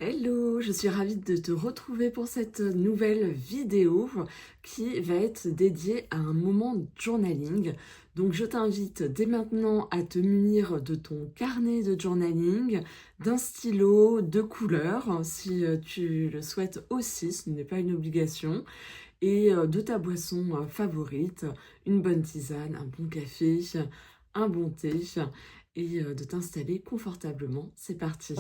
Hello, je suis ravie de te retrouver pour cette nouvelle vidéo qui va être dédiée à un moment de journaling. Donc je t'invite dès maintenant à te munir de ton carnet de journaling, d'un stylo, de couleurs si tu le souhaites aussi, ce n'est pas une obligation, et de ta boisson favorite, une bonne tisane, un bon café, un bon thé, et de t'installer confortablement. C'est parti!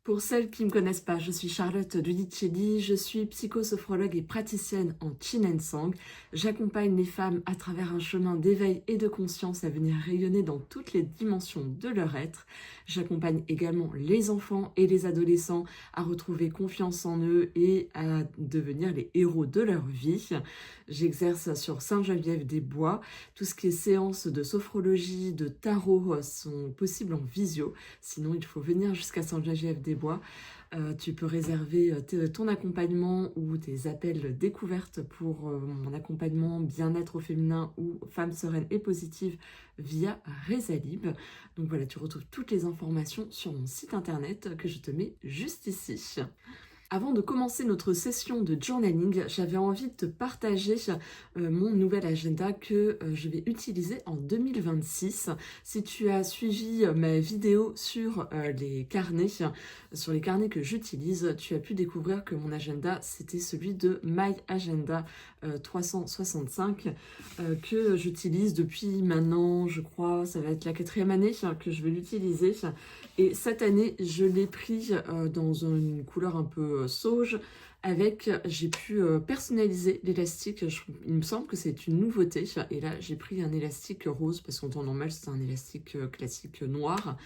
Pour celles qui ne me connaissent pas, je suis Charlotte Dudicelli, je suis psychosophrologue et praticienne en Qin Sang. J'accompagne les femmes à travers un chemin d'éveil et de conscience à venir rayonner dans toutes les dimensions de leur être. J'accompagne également les enfants et les adolescents à retrouver confiance en eux et à devenir les héros de leur vie. J'exerce sur Sainte-Geneviève-des-Bois. Tout ce qui est séances de sophrologie, de tarot sont possibles en visio. Sinon, il faut venir jusqu'à Sainte-Geneviève-des-Bois. Tu peux réserver ton accompagnement ou tes appels découvertes pour mon accompagnement bien-être au féminin ou femme sereine et positive via Rezalib. Donc voilà, tu retrouves toutes les informations sur mon site internet que je te mets juste ici. Avant de commencer notre session de journaling, j'avais envie de te partager mon nouvel agenda que je vais utiliser en 2026. Si tu as suivi ma vidéo sur les carnets que j'utilise, tu as pu découvrir que mon agenda, c'était celui de My Agenda 365 que j'utilise depuis maintenant, je crois, ça va être la 4e année que je vais l'utiliser. Et cette année, je l'ai pris dans une couleur un peu sauge. J'ai pu personnaliser l'élastique. Il me semble que c'est une nouveauté. Et là, j'ai pris un élastique rose parce qu'en temps normal, c'est un élastique classique noir.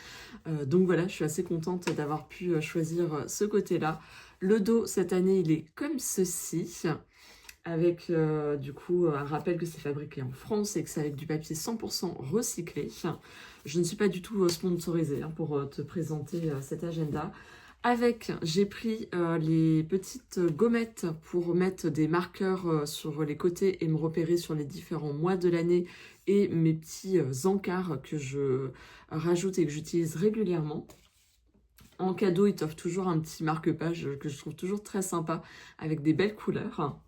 Donc voilà, je suis assez contente d'avoir pu choisir ce côté-là. Le dos, cette année, il est comme ceci. Avec du coup un rappel que c'est fabriqué en France et que c'est avec du papier 100% recyclé. Je ne suis pas du tout sponsorisée pour te présenter cet agenda. J'ai pris les petites gommettes pour mettre des marqueurs sur les côtés et me repérer sur les différents mois de l'année et mes petits encarts que je rajoute et que j'utilise régulièrement. En cadeau, ils t'offrent toujours un petit marque-page que je trouve toujours très sympa avec des belles couleurs.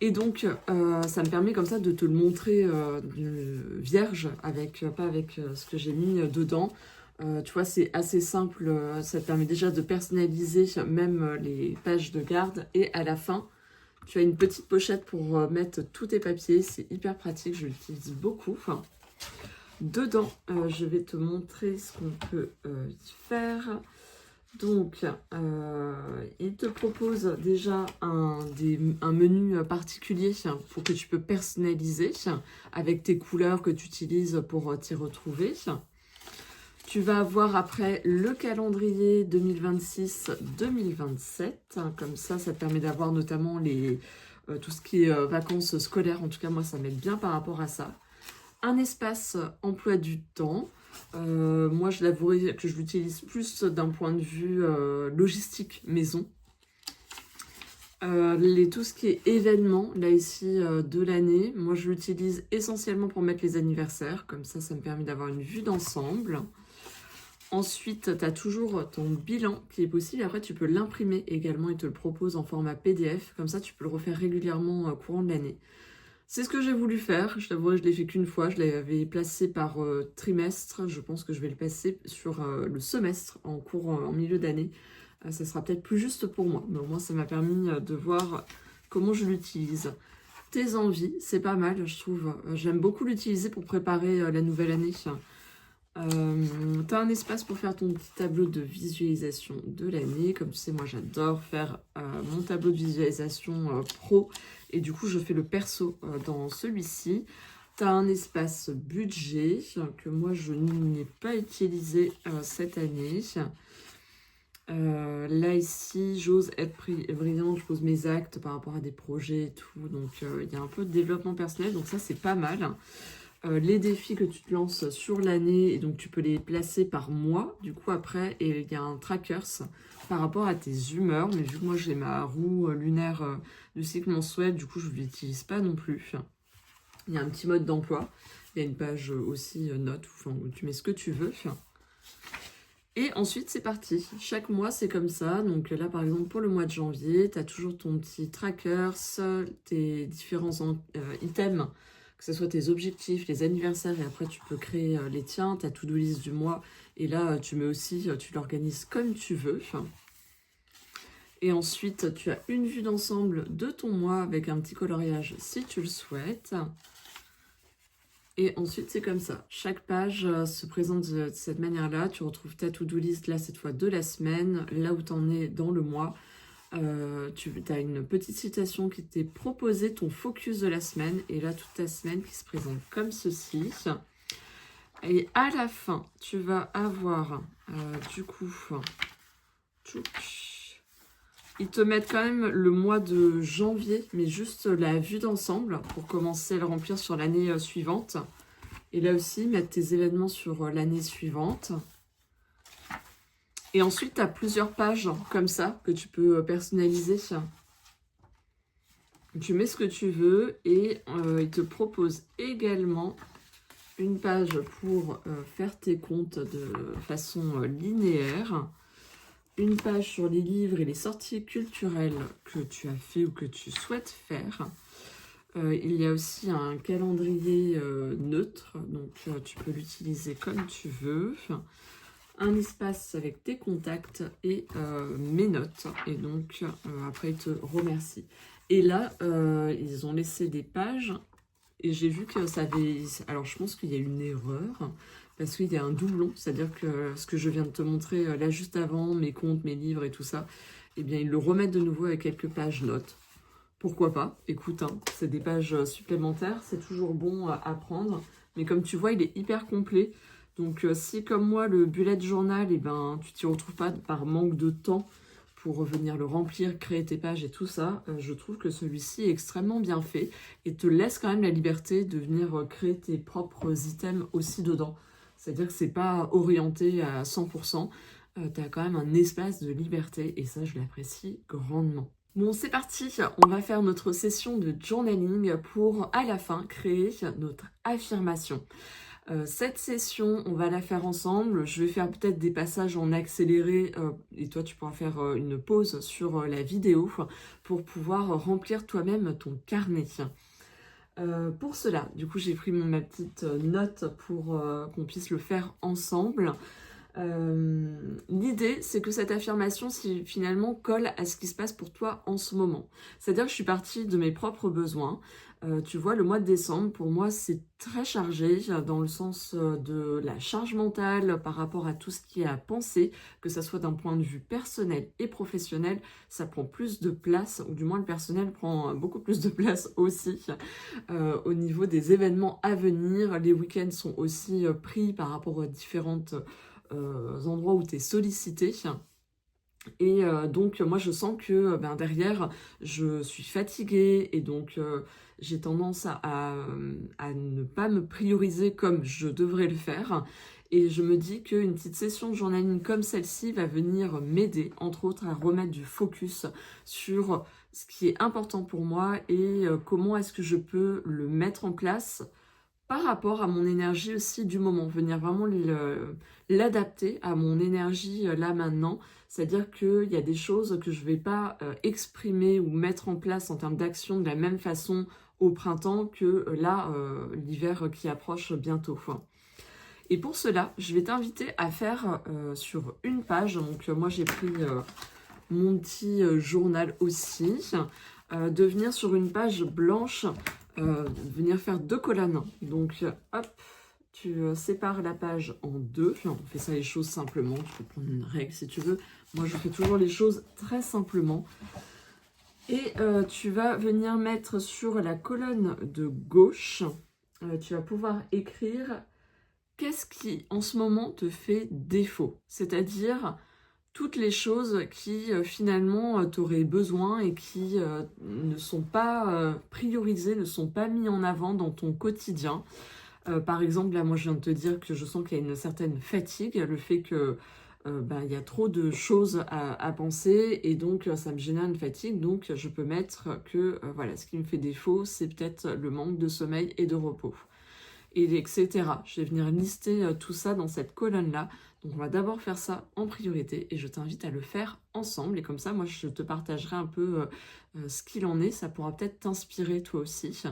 Et donc, ça me permet comme ça de te le montrer vierge, pas avec ce que j'ai mis dedans. Tu vois, c'est assez simple. Ça te permet déjà de personnaliser même les pages de garde. Et à la fin, tu as une petite pochette pour mettre tous tes papiers. C'est hyper pratique, je l'utilise beaucoup. Dedans, je vais te montrer ce qu'on peut faire. Donc, il te propose déjà un menu particulier pour que tu peux personnaliser avec tes couleurs que tu utilises pour t'y retrouver. Tu vas avoir après le calendrier 2026-2027. Comme ça te permet d'avoir notamment tout ce qui est vacances scolaires. En tout cas, moi, ça m'aide bien par rapport à ça. Un espace emploi du temps. Moi, je l'avouerai que je l'utilise plus d'un point de vue logistique maison. Tout ce qui est événements, là ici, de l'année, moi je l'utilise essentiellement pour mettre les anniversaires. Comme ça me permet d'avoir une vue d'ensemble. Ensuite, tu as toujours ton bilan qui est possible. Après, tu peux l'imprimer également. Il te le propose en format PDF. Comme ça, tu peux le refaire régulièrement au courant de l'année. C'est ce que j'ai voulu faire. Je t'avoue, je l'ai fait qu'une fois. Je l'avais placé par trimestre. Je pense que je vais le passer sur le semestre en milieu d'année. Ça sera peut-être plus juste pour moi. Mais au moins, ça m'a permis de voir comment je l'utilise. Tes envies, c'est pas mal, je trouve. J'aime beaucoup l'utiliser pour préparer la nouvelle année. Tu as un espace pour faire ton petit tableau de visualisation de l'année. Comme tu sais, moi j'adore faire mon tableau de visualisation pro. Et du coup, je fais le perso dans celui-ci. Tu as un espace budget que moi je n'ai pas utilisé cette année. Là ici, j'ose être brillante, je pose mes actes par rapport à des projets et tout. Donc il y a un peu de développement personnel, donc ça c'est pas mal. les défis que tu te lances sur l'année, et donc tu peux les placer par mois, du coup après, et il y a un trackers par rapport à tes humeurs, mais vu que moi j'ai ma roue lunaire du cycle mensuel, du coup je ne l'utilise pas non plus. Il y a un petit mode d'emploi, il y a une page aussi notes, où tu mets ce que tu veux. Et ensuite, c'est parti. Chaque mois, c'est comme ça. Donc là, par exemple, pour le mois de janvier, tu as toujours ton petit tracker, tes différents items, que ce soit tes objectifs, les anniversaires, et après, tu peux créer les tiens, ta to-do list du mois. Et là, tu mets aussi, tu l'organises comme tu veux. Et ensuite, tu as une vue d'ensemble de ton mois avec un petit coloriage si tu le souhaites. Et ensuite, c'est comme ça. Chaque page se présente de cette manière-là. Tu retrouves ta to-do list, là, cette fois de la semaine, là où tu en es dans le mois. Tu as une petite citation qui t'est proposée, ton focus de la semaine. Et là, toute ta semaine qui se présente comme ceci. Et à la fin, tu vas avoir, du coup, ils te mettent quand même le mois de janvier, mais juste la vue d'ensemble pour commencer à le remplir sur l'année suivante. Et là aussi, mettre tes événements sur l'année suivante. Et ensuite, tu as plusieurs pages comme ça que tu peux personnaliser. Tu mets ce que tu veux et ils te proposent également une page pour faire tes comptes de façon linéaire. Une page sur les livres et les sorties culturelles que tu as fait ou que tu souhaites faire. Il y a aussi un calendrier neutre, donc tu peux l'utiliser comme tu veux. Un espace avec tes contacts et mes notes. Et donc, après, ils te remercient. Et là, ils ont laissé des pages. Et j'ai vu que ça avait... Alors, je pense qu'il y a une erreur. Parce qu'il y a un doublon. C'est-à-dire que ce que je viens de te montrer là juste avant, mes comptes, mes livres et tout ça, eh bien, ils le remettent de nouveau avec quelques pages notes. Pourquoi pas? Écoute, hein, c'est des pages supplémentaires. C'est toujours bon à prendre. Mais comme tu vois, il est hyper complet. Donc, si comme moi, le bullet journal, eh ben, tu t'y retrouves pas par manque de temps pour venir le remplir, créer tes pages et tout ça, je trouve que celui-ci est extrêmement bien fait et te laisse quand même la liberté de venir créer tes propres items aussi dedans. C'est-à-dire que c'est pas orienté à 100%, tu as quand même un espace de liberté et ça, je l'apprécie grandement. Bon, c'est parti, on va faire notre session de journaling pour, à la fin, créer notre affirmation. Cette session, on va la faire ensemble. Je vais faire peut-être des passages en accéléré et toi, tu pourras faire une pause sur la vidéo pour pouvoir remplir toi-même ton carnet. Pour cela, du coup, j'ai pris ma petite note pour qu'on puisse le faire ensemble. L'idée, c'est que cette affirmation, finalement, colle à ce qui se passe pour toi en ce moment. C'est-à-dire que je suis partie de mes propres besoins. Tu vois, le mois de décembre, pour moi, c'est très chargé dans le sens de la charge mentale par rapport à tout ce qui est à penser, que ça soit d'un point de vue personnel et professionnel, ça prend plus de place, ou du moins le personnel prend beaucoup plus de place aussi. Au niveau des événements à venir, les week-ends sont aussi pris par rapport aux différentes endroits où tu es sollicité. Et donc, moi, je sens que derrière, je suis fatiguée et donc j'ai tendance à ne pas me prioriser comme je devrais le faire. Et je me dis qu'une petite session de journaling comme celle-ci va venir m'aider, entre autres, à remettre du focus sur ce qui est important pour moi et comment est-ce que je peux le mettre en place par rapport à mon énergie aussi du moment, venir vraiment l'adapter à mon énergie là maintenant. C'est-à-dire qu'il y a des choses que je ne vais pas exprimer ou mettre en place en termes d'action de la même façon au printemps que là, l'hiver qui approche bientôt. Et pour cela, je vais t'inviter à faire sur une page, donc moi j'ai pris mon petit journal aussi, de venir sur une page blanche, venir faire 2 colonnes. Donc hop, tu sépares la page en 2. On fait ça les choses simplement. Tu peux prendre une règle si tu veux. Moi, je fais toujours les choses très simplement. Et tu vas venir mettre sur la colonne de gauche, tu vas pouvoir écrire qu'est-ce qui, en ce moment, te fait défaut. C'est-à-dire toutes les choses qui, finalement, t'auraient besoin et qui ne sont pas priorisées, ne sont pas mis en avant dans ton quotidien. Par exemple, là, moi, je viens de te dire que je sens qu'il y a une certaine fatigue, le fait que il y a trop de choses à penser et donc ça me génère une fatigue. Donc, je peux mettre que voilà, ce qui me fait défaut, c'est peut-être le manque de sommeil et de repos et etc. Je vais venir lister tout ça dans cette colonne-là. Donc on va d'abord faire ça en priorité et je t'invite à le faire ensemble. Et comme ça, moi, je te partagerai un peu ce qu'il en est. Ça pourra peut-être t'inspirer toi aussi.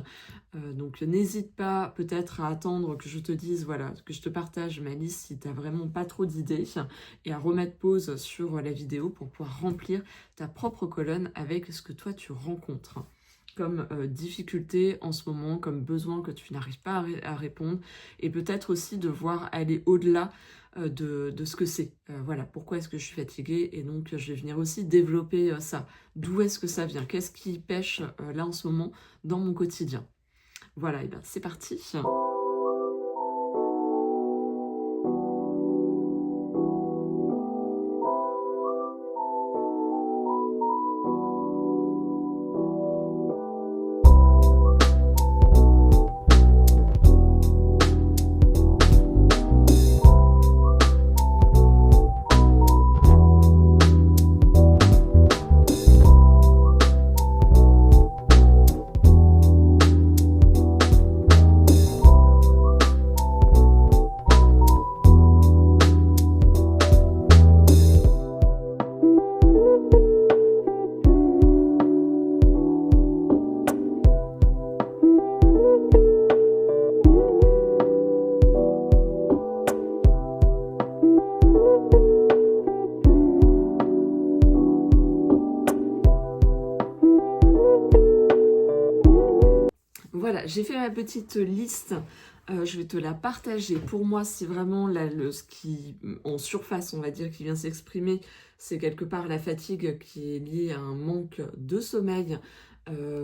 Donc n'hésite pas peut-être à attendre que je te dise, voilà, que je te partage ma liste si tu n'as vraiment pas trop d'idées et à remettre pause sur la vidéo pour pouvoir remplir ta propre colonne avec ce que toi tu rencontres comme difficulté en ce moment, comme besoin que tu n'arrives pas à répondre, et peut-être aussi de voir aller au-delà de ce que c'est. Voilà, pourquoi est-ce que je suis fatiguée? Et donc, je vais venir aussi développer ça. D'où est-ce que ça vient? Qu'est-ce qui pêche là en ce moment dans mon quotidien? Voilà, et bien c'est parti. Voilà, j'ai fait ma petite liste, je vais te la partager. Pour moi, c'est vraiment ce qui, en surface, on va dire, qui vient s'exprimer, c'est quelque part la fatigue qui est liée à un manque de sommeil,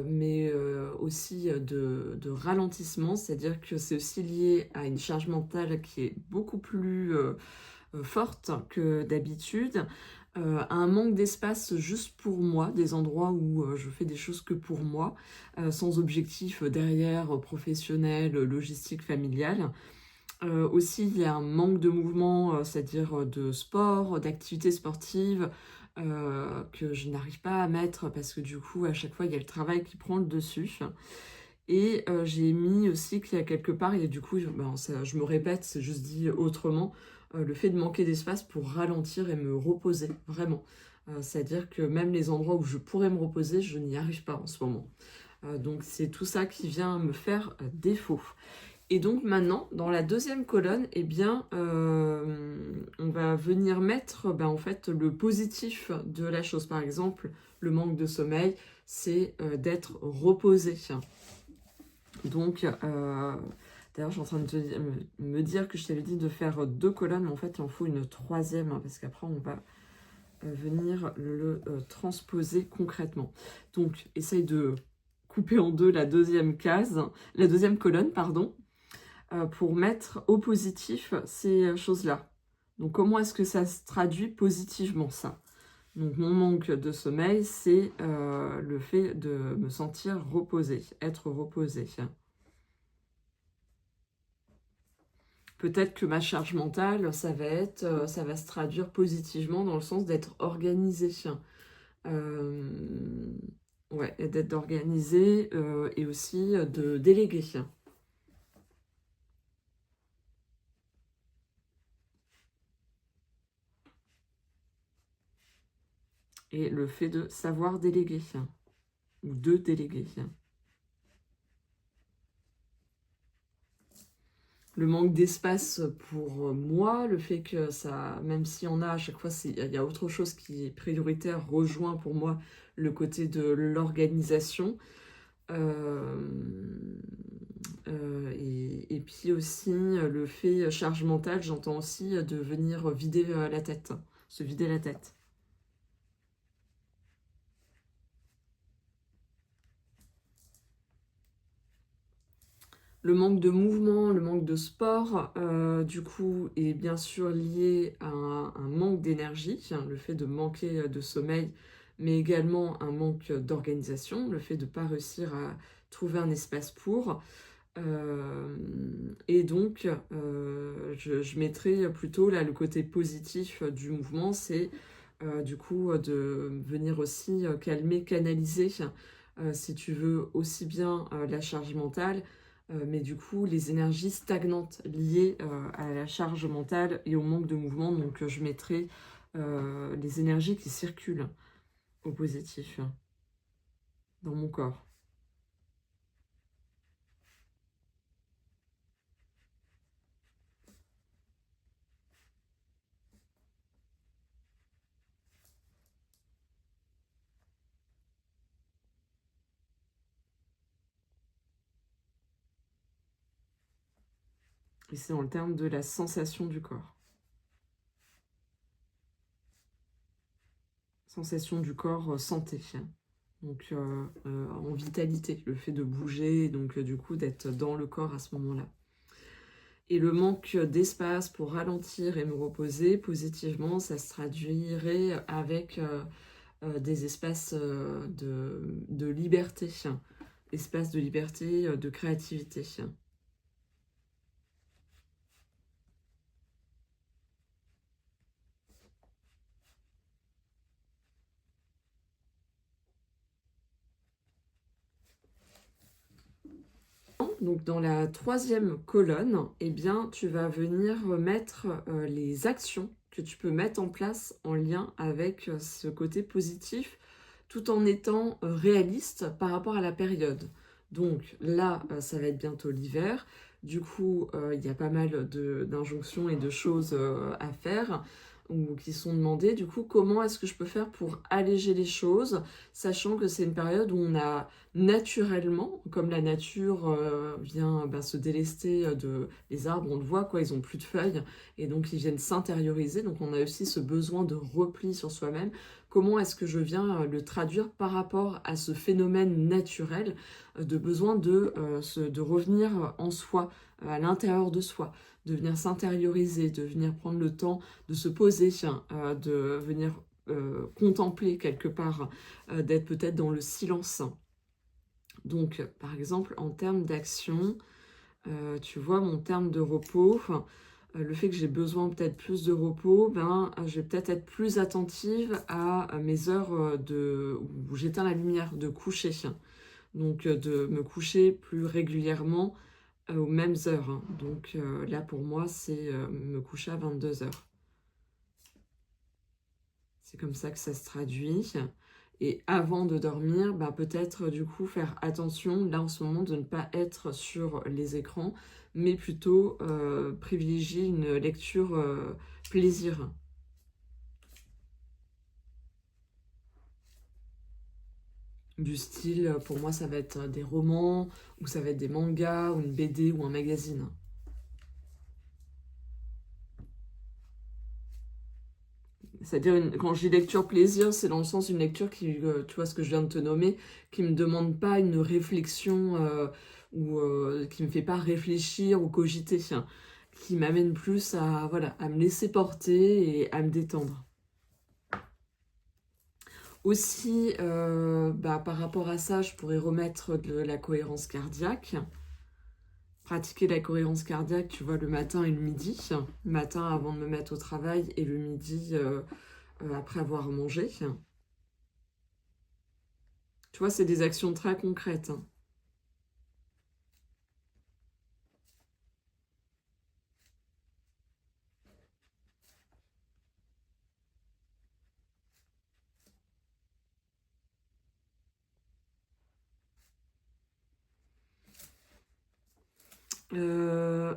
mais aussi de ralentissement, c'est-à-dire que c'est aussi lié à une charge mentale qui est beaucoup plus forte que d'habitude, un manque d'espace juste pour moi, des endroits où je fais des choses que pour moi, sans objectif derrière, professionnel, logistique, familial. Aussi, il y a un manque de mouvement, c'est-à-dire de sport, d'activités sportives, que je n'arrive pas à mettre parce que du coup, à chaque fois, il y a le travail qui prend le dessus. Et j'ai mis aussi qu'il y a quelque part, et du coup, je me répète, c'est juste dit autrement, le fait de manquer d'espace pour ralentir et me reposer, vraiment. C'est-à-dire que même les endroits où je pourrais me reposer, je n'y arrive pas en ce moment. Donc c'est tout ça qui vient me faire défaut. Et donc maintenant, dans la deuxième colonne, eh bien, on va venir mettre en fait, le positif de la chose. Par exemple, le manque de sommeil, c'est d'être reposé. Donc, d'ailleurs, je suis en train de me dire que je t'avais dit de faire 2 colonnes, mais en fait, il en faut une 3e, hein, parce qu'après, on va venir le transposer concrètement. Donc, essaye de couper en 2 la deuxième case, la deuxième colonne, pardon, pour mettre au positif ces choses-là. Donc, comment est-ce que ça se traduit positivement, ça? Donc, mon manque de sommeil, c'est le fait de me sentir reposée, être reposée. Peut-être que ma charge mentale, ça va se traduire positivement dans le sens d'être organisée. Ouais, d'être organisée et aussi de déléguer. Et le fait de savoir déléguer ou de déléguer. Le manque d'espace pour moi, le fait que ça, même si on a à chaque fois, il y a autre chose qui est prioritaire, rejoint pour moi le côté de l'organisation. Et puis aussi le fait charge mentale, j'entends aussi de venir vider la tête, se vider la tête. Le manque de mouvement, le manque de sport, du coup, est bien sûr lié à un manque d'énergie, le fait de manquer de sommeil, mais également un manque d'organisation, le fait de ne pas réussir à trouver un espace pour. Et donc, je mettrais plutôt là le côté positif du mouvement, c'est du coup de venir aussi calmer, canaliser, si tu veux, aussi bien la charge mentale, mais du coup les énergies stagnantes liées à la charge mentale et au manque de mouvement. Donc je mettrais les énergies qui circulent au positif dans mon corps. Et c'est en termes de la sensation du corps. Sensation du corps santé. Donc en vitalité, le fait de bouger, donc du coup d'être dans le corps à ce moment-là. Et le manque d'espace pour ralentir et me reposer, positivement, ça se traduirait avec des espaces de liberté, espaces de liberté, de créativité. Donc dans la troisième colonne, eh bien, tu vas venir mettre les actions que tu peux mettre en place en lien avec ce côté positif, tout en étant réaliste par rapport à la période. Donc là, ça va être bientôt l'hiver. Du coup, il y a pas mal d'injonctions et de choses à faire ou qui sont demandées. Du coup, comment est-ce que je peux faire pour alléger les choses, sachant que c'est une période où on a naturellement, comme la nature vient se délester les arbres, on le voit, quoi, ils ont plus de feuilles, et donc ils viennent s'intérioriser, donc on a aussi ce besoin de repli sur soi-même. Comment est-ce que je viens le traduire par rapport à ce phénomène naturel de besoin de revenir en soi, à l'intérieur de soi, de venir s'intérioriser, de venir prendre le temps de se poser, de venir contempler quelque part, d'être peut-être dans le silence. Donc, par exemple, en termes d'action, tu vois, mon terme de repos, le fait que j'ai besoin peut-être plus de repos, je vais peut-être être plus attentive à mes heures où j'éteins la lumière, de coucher. Donc, de me coucher plus régulièrement aux mêmes heures. Donc, là, pour moi, c'est me coucher à 22 heures. C'est comme ça que ça se traduit. Et avant de dormir, peut-être du coup faire attention, là en ce moment, de ne pas être sur les écrans, mais plutôt privilégier une lecture plaisir. Du style, pour moi, ça va être des romans, ou ça va être des mangas, ou une BD, ou un magazine. C'est-à-dire, quand je dis lecture plaisir, c'est dans le sens d'une lecture qui, tu vois ce que je viens de te nommer, qui ne me demande pas une réflexion ou qui ne me fait pas réfléchir ou cogiter, qui m'amène plus à, voilà, à me laisser porter et à me détendre. Aussi, par rapport à ça, je pourrais remettre de la cohérence cardiaque. Pratiquer la cohérence cardiaque, tu vois, le matin et le midi. Le matin avant de me mettre au travail et le midi après avoir mangé. Tu vois, c'est des actions très concrètes.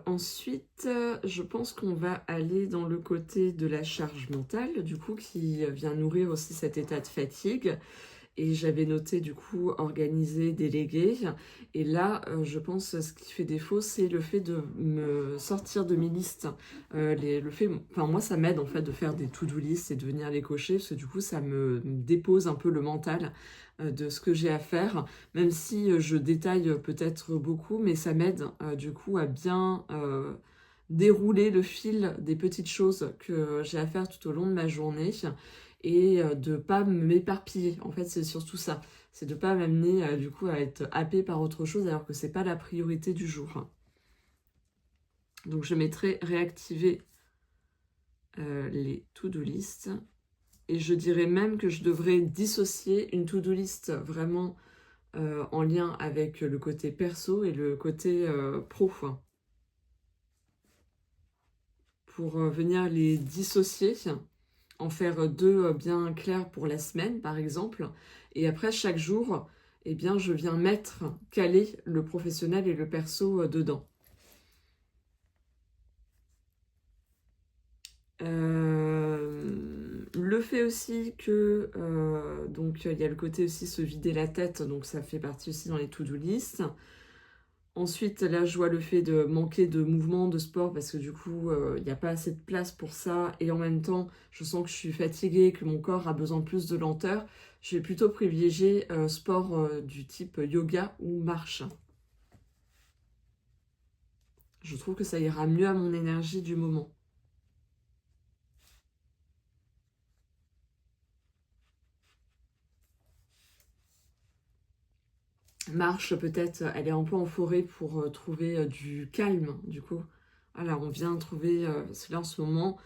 Ensuite, je pense qu'on va aller dans le côté de la charge mentale, du coup, qui vient nourrir aussi cet état de fatigue. Et j'avais noté du coup organiser, déléguer. Et là, je pense ce qui fait défaut, c'est le fait de me sortir de mes listes. Moi, ça m'aide en fait de faire des to-do list et de venir les cocher, parce que du coup, ça me dépose un peu le mental de ce que j'ai à faire, même si je détaille peut-être beaucoup, mais ça m'aide du coup à bien dérouler le fil des petites choses que j'ai à faire tout au long de ma journée et de pas m'éparpiller. En fait, c'est surtout ça. c'est de ne pas m'amener du coup à être happée par autre chose alors que c'est pas la priorité du jour. Donc je mettrai réactiver les to-do list. Et je dirais même que je devrais dissocier une to-do list vraiment en lien avec le côté perso et le côté pro. Pour venir les dissocier, en faire deux bien clairs pour la semaine par exemple. Et après chaque jour, eh bien, je viens caler le professionnel et le perso dedans. Le fait aussi que donc il y a le côté aussi se vider la tête, donc ça fait partie aussi dans les to-do list. Ensuite, là, je vois le fait de manquer de mouvement, de sport, parce que du coup, il n'y a pas assez de place pour ça. Et en même temps, je sens que je suis fatiguée, que mon corps a besoin de plus de lenteur. Je vais plutôt privilégier sport du type yoga ou marche. Je trouve que ça ira mieux à mon énergie du moment. Marche, peut-être, elle est un peu en forêt pour trouver du calme, du coup. Alors, on vient trouver, parce que là, en ce moment,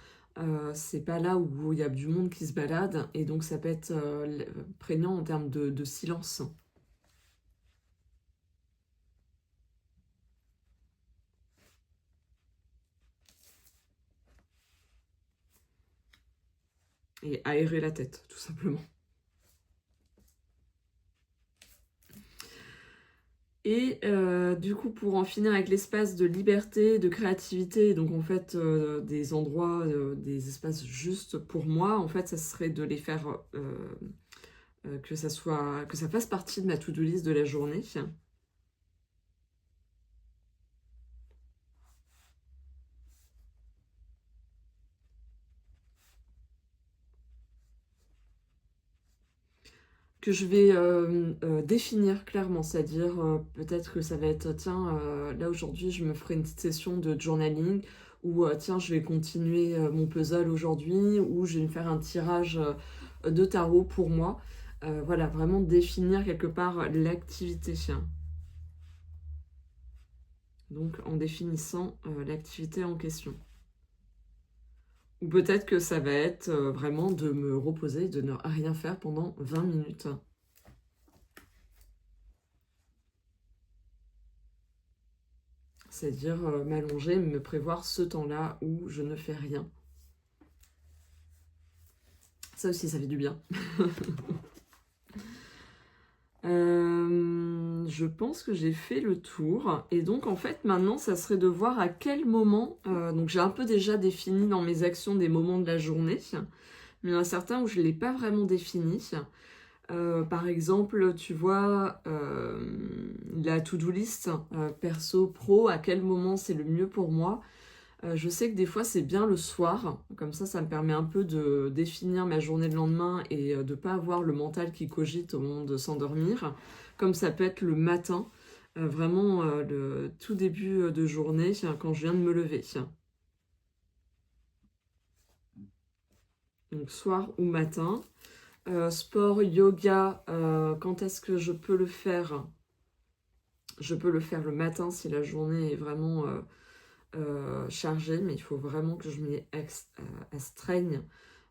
c'est pas là où il y a du monde qui se balade, et donc ça peut être prégnant en termes de silence. Et aérer la tête, tout simplement. Et du coup, pour en finir avec l'espace de liberté, de créativité, donc en fait des endroits, des espaces justes pour moi, en fait, ça serait de les faire que ça fasse partie de ma to-do list de la journée. Que je vais définir clairement, c'est-à-dire peut-être que ça va être, tiens, là aujourd'hui je me ferai une petite session de journaling, ou tiens, je vais continuer mon puzzle aujourd'hui, ou je vais me faire un tirage de tarot pour moi. Voilà, vraiment définir quelque part l'activité. Donc en définissant l'activité en question. Ou peut-être que ça va être vraiment de me reposer, de ne rien faire pendant 20 minutes. C'est-à-dire m'allonger, me prévoir ce temps-là où je ne fais rien. Ça aussi, ça fait du bien. Je pense que j'ai fait le tour. Et donc, en fait, maintenant, ça serait de voir à quel moment... donc, j'ai un peu déjà défini dans mes actions des moments de la journée. Mais il y en a certains où je ne l'ai pas vraiment défini. Par exemple, tu vois, la to-do list, perso, pro, à quel moment c'est le mieux pour moi. Je sais que des fois c'est bien le soir, comme ça me permet un peu de définir ma journée de lendemain et de ne pas avoir le mental qui cogite au moment de s'endormir. Comme ça peut être le matin, vraiment le tout début de journée, quand je viens de me lever. Donc soir ou matin. Sport, yoga, quand est-ce que je peux le faire? Je peux le faire le matin si la journée est vraiment chargée, mais il faut vraiment que je m'y astreigne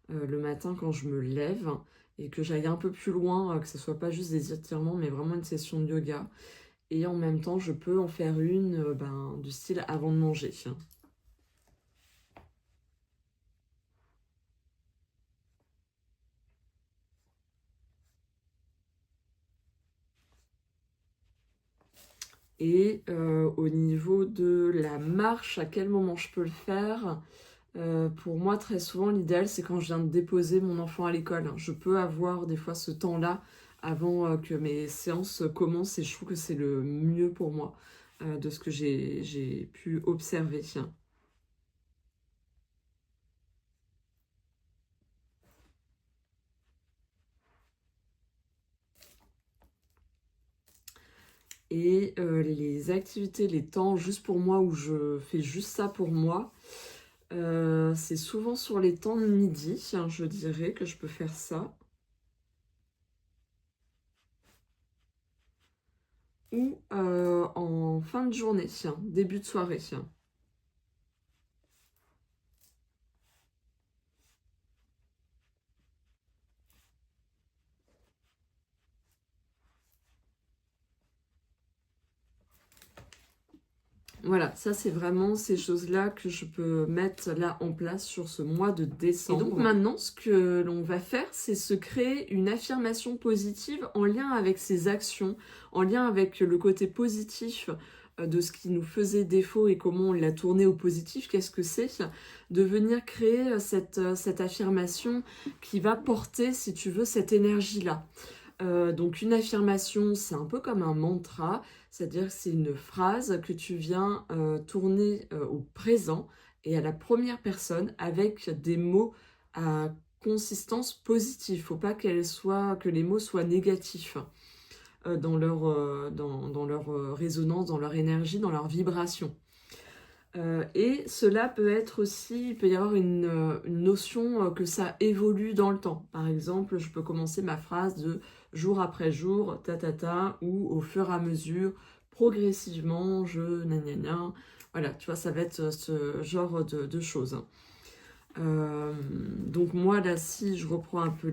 le matin quand je me lève et que j'aille un peu plus loin, que ce soit pas juste des étirements, mais vraiment une session de yoga. Et en même temps, je peux en faire une du style avant de manger. Et au niveau de la marche, à quel moment je peux le faire? Pour moi, très souvent, l'idéal, c'est quand je viens de déposer mon enfant à l'école. Je peux avoir des fois ce temps-là avant que mes séances commencent et je trouve que c'est le mieux pour moi de ce que j'ai pu observer. Et les activités, les temps juste pour moi, où je fais juste ça pour moi, c'est souvent sur les temps de midi, je dirais que je peux faire ça. ou en fin de journée, début de soirée. Voilà, ça c'est vraiment ces choses-là que je peux mettre là en place sur ce mois de décembre. Et donc maintenant, ce que l'on va faire, c'est se créer une affirmation positive en lien avec ses actions, en lien avec le côté positif de ce qui nous faisait défaut et comment on l'a tourné au positif. Qu'est-ce que c'est? De venir créer cette affirmation qui va porter, si tu veux, cette énergie-là. Donc une affirmation, c'est un peu comme un mantra, c'est-à-dire que c'est une phrase que tu viens tourner au présent et à la première personne avec des mots à consistance positive. Il ne faut pas que les mots soient négatifs dans leur résonance, dans leur énergie, dans leur vibration. Et cela peut être aussi, il peut y avoir une notion que ça évolue dans le temps. Par exemple, je peux commencer ma phrase de jour après jour, ou au fur et à mesure, progressivement, Voilà, tu vois, ça va être ce genre de choses. Donc moi, là, si je reprends un peu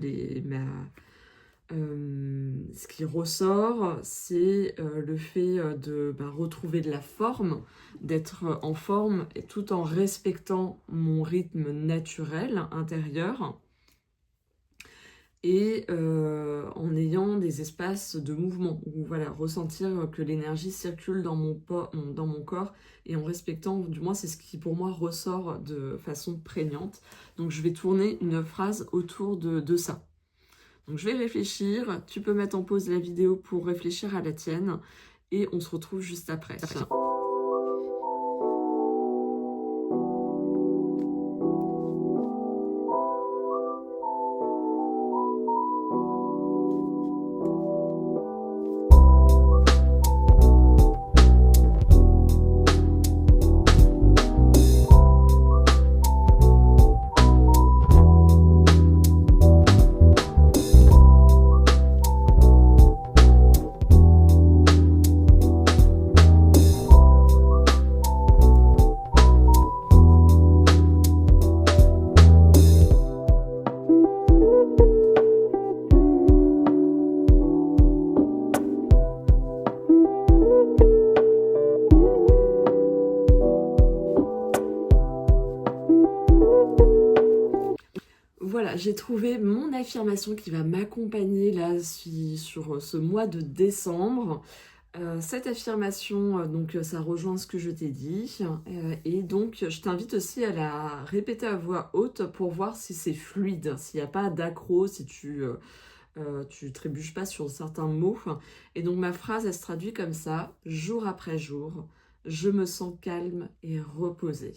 ce qui ressort, c'est le fait de retrouver de la forme, d'être en forme, et tout en respectant mon rythme naturel intérieur et en ayant des espaces de mouvement, où voilà, ressentir que l'énergie circule dans mon corps et en respectant, du moins c'est ce qui pour moi ressort de façon prégnante. Donc je vais tourner une phrase autour de ça. Donc je vais réfléchir, tu peux mettre en pause la vidéo pour réfléchir à la tienne et on se retrouve juste après. Voilà, j'ai trouvé mon affirmation qui va m'accompagner là sur ce mois de décembre. Cette affirmation, donc ça rejoint ce que je t'ai dit. Et donc, je t'invite aussi à la répéter à voix haute pour voir si c'est fluide, s'il n'y a pas d'accro, si tu trébuches pas sur certains mots. Et donc, ma phrase, elle se traduit comme ça, jour après jour, je me sens calme et reposée.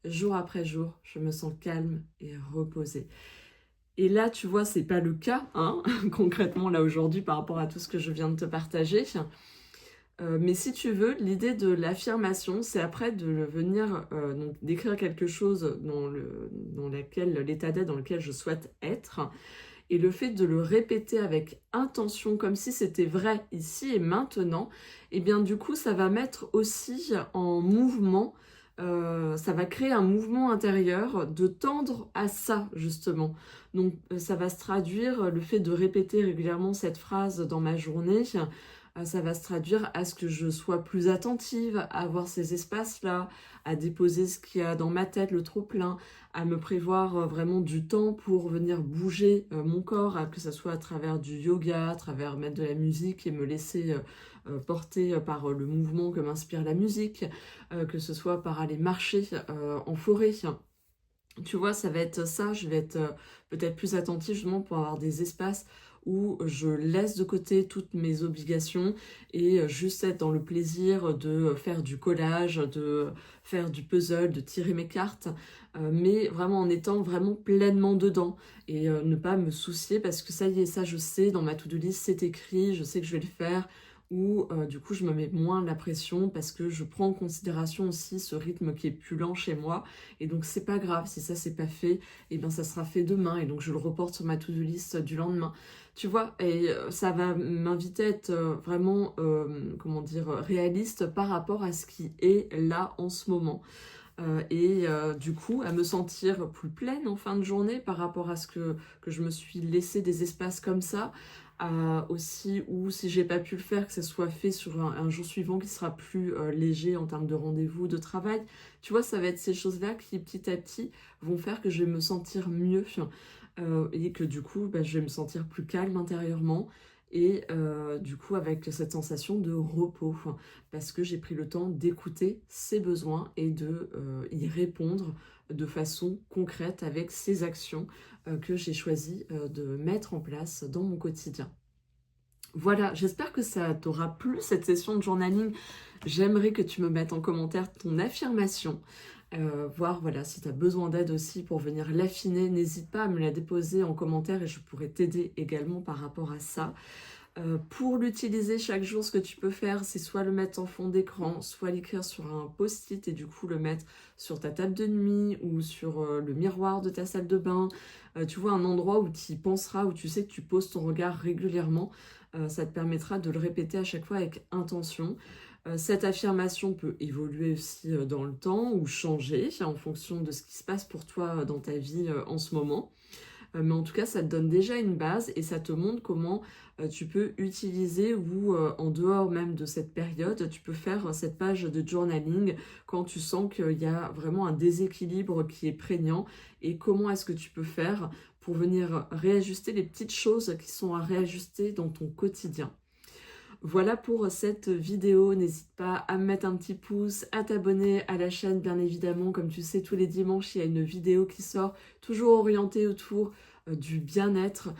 Jour après jour, je me sens calme et reposée. Et là, tu vois, c'est pas le cas, hein, concrètement, là, aujourd'hui, par rapport à tout ce que je viens de te partager. Mais si tu veux, l'idée de l'affirmation, c'est après de venir donc d'écrire quelque chose dans l'état d'être dans lequel je souhaite être. Et le fait de le répéter avec intention, comme si c'était vrai ici et maintenant, et bien du coup, ça va mettre aussi en mouvement, ça va créer un mouvement intérieur de tendre à ça, justement. Donc, ça va se traduire, le fait de répéter régulièrement cette phrase dans ma journée, ça va se traduire à ce que je sois plus attentive, à avoir ces espaces-là, à déposer ce qu'il y a dans ma tête, le trop-plein, à me prévoir vraiment du temps pour venir bouger mon corps, que ce soit à travers du yoga, à travers mettre de la musique et me laisser porter par le mouvement que m'inspire la musique, que ce soit par aller marcher en forêt. Tu vois, ça va être ça, je vais être peut-être plus attentive justement pour avoir des espaces où je laisse de côté toutes mes obligations et juste être dans le plaisir de faire du collage, de faire du puzzle, de tirer mes cartes, mais vraiment en étant vraiment pleinement dedans et ne pas me soucier parce que ça y est, ça je sais, dans ma to-do list c'est écrit, je sais que je vais le faire. où du coup je me mets moins la pression parce que je prends en considération aussi ce rythme qui est plus lent chez moi. Et donc c'est pas grave, si ça c'est pas fait, et bien ça sera fait demain et donc je le reporte sur ma to-do list du lendemain. Tu vois, et ça va m'inviter à être vraiment, comment dire, réaliste par rapport à ce qui est là en ce moment. Du coup, à me sentir plus pleine en fin de journée par rapport à ce que je me suis laissé des espaces comme ça. Aussi, ou si j'ai pas pu le faire, que ce soit fait sur un jour suivant qui sera plus léger en termes de rendez-vous, de travail. Tu vois, ça va être ces choses-là qui petit à petit vont faire que je vais me sentir mieux et que du coup, bah, je vais me sentir plus calme intérieurement et du coup avec cette sensation de repos parce que j'ai pris le temps d'écouter ses besoins et de y répondre de façon concrète avec ces actions que j'ai choisi de mettre en place dans mon quotidien. Voilà, j'espère que ça t'aura plu cette session de journaling. J'aimerais que tu me mettes en commentaire ton affirmation. Voir voilà, si tu as besoin d'aide aussi pour venir l'affiner, n'hésite pas à me la déposer en commentaire et je pourrais t'aider également par rapport à ça. Pour l'utiliser chaque jour, ce que tu peux faire, c'est soit le mettre en fond d'écran, soit l'écrire sur un post-it et du coup le mettre sur ta table de nuit ou sur le miroir de ta salle de bain. Tu vois, un endroit où tu y penseras, où tu sais que tu poses ton regard régulièrement. Ça te permettra de le répéter à chaque fois avec intention. Cette affirmation peut évoluer aussi dans le temps ou changer en fonction de ce qui se passe pour toi dans ta vie en ce moment. Mais en tout cas, ça te donne déjà une base et ça te montre comment tu peux utiliser ou en dehors même de cette période, tu peux faire cette page de journaling quand tu sens qu'il y a vraiment un déséquilibre qui est prégnant et comment est-ce que tu peux faire pour venir réajuster les petites choses qui sont à réajuster dans ton quotidien. Voilà pour cette vidéo, n'hésite pas à me mettre un petit pouce, à t'abonner à la chaîne bien évidemment, comme tu sais tous les dimanches il y a une vidéo qui sort, toujours orientée autour du bien-être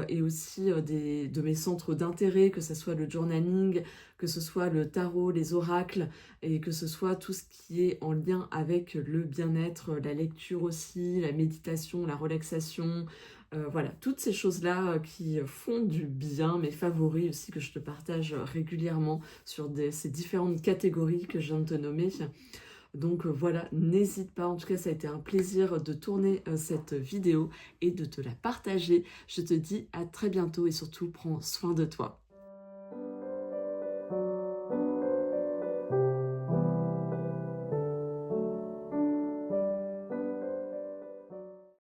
et aussi de mes centres d'intérêt, que ce soit le journaling, que ce soit le tarot, les oracles et que ce soit tout ce qui est en lien avec le bien-être, la lecture aussi, la méditation, la relaxation. Voilà, toutes ces choses-là qui font du bien, mes favoris aussi que je te partage régulièrement sur ces différentes catégories que je viens de te nommer. Donc voilà, n'hésite pas, en tout cas ça a été un plaisir de tourner cette vidéo et de te la partager. Je te dis à très bientôt et surtout prends soin de toi.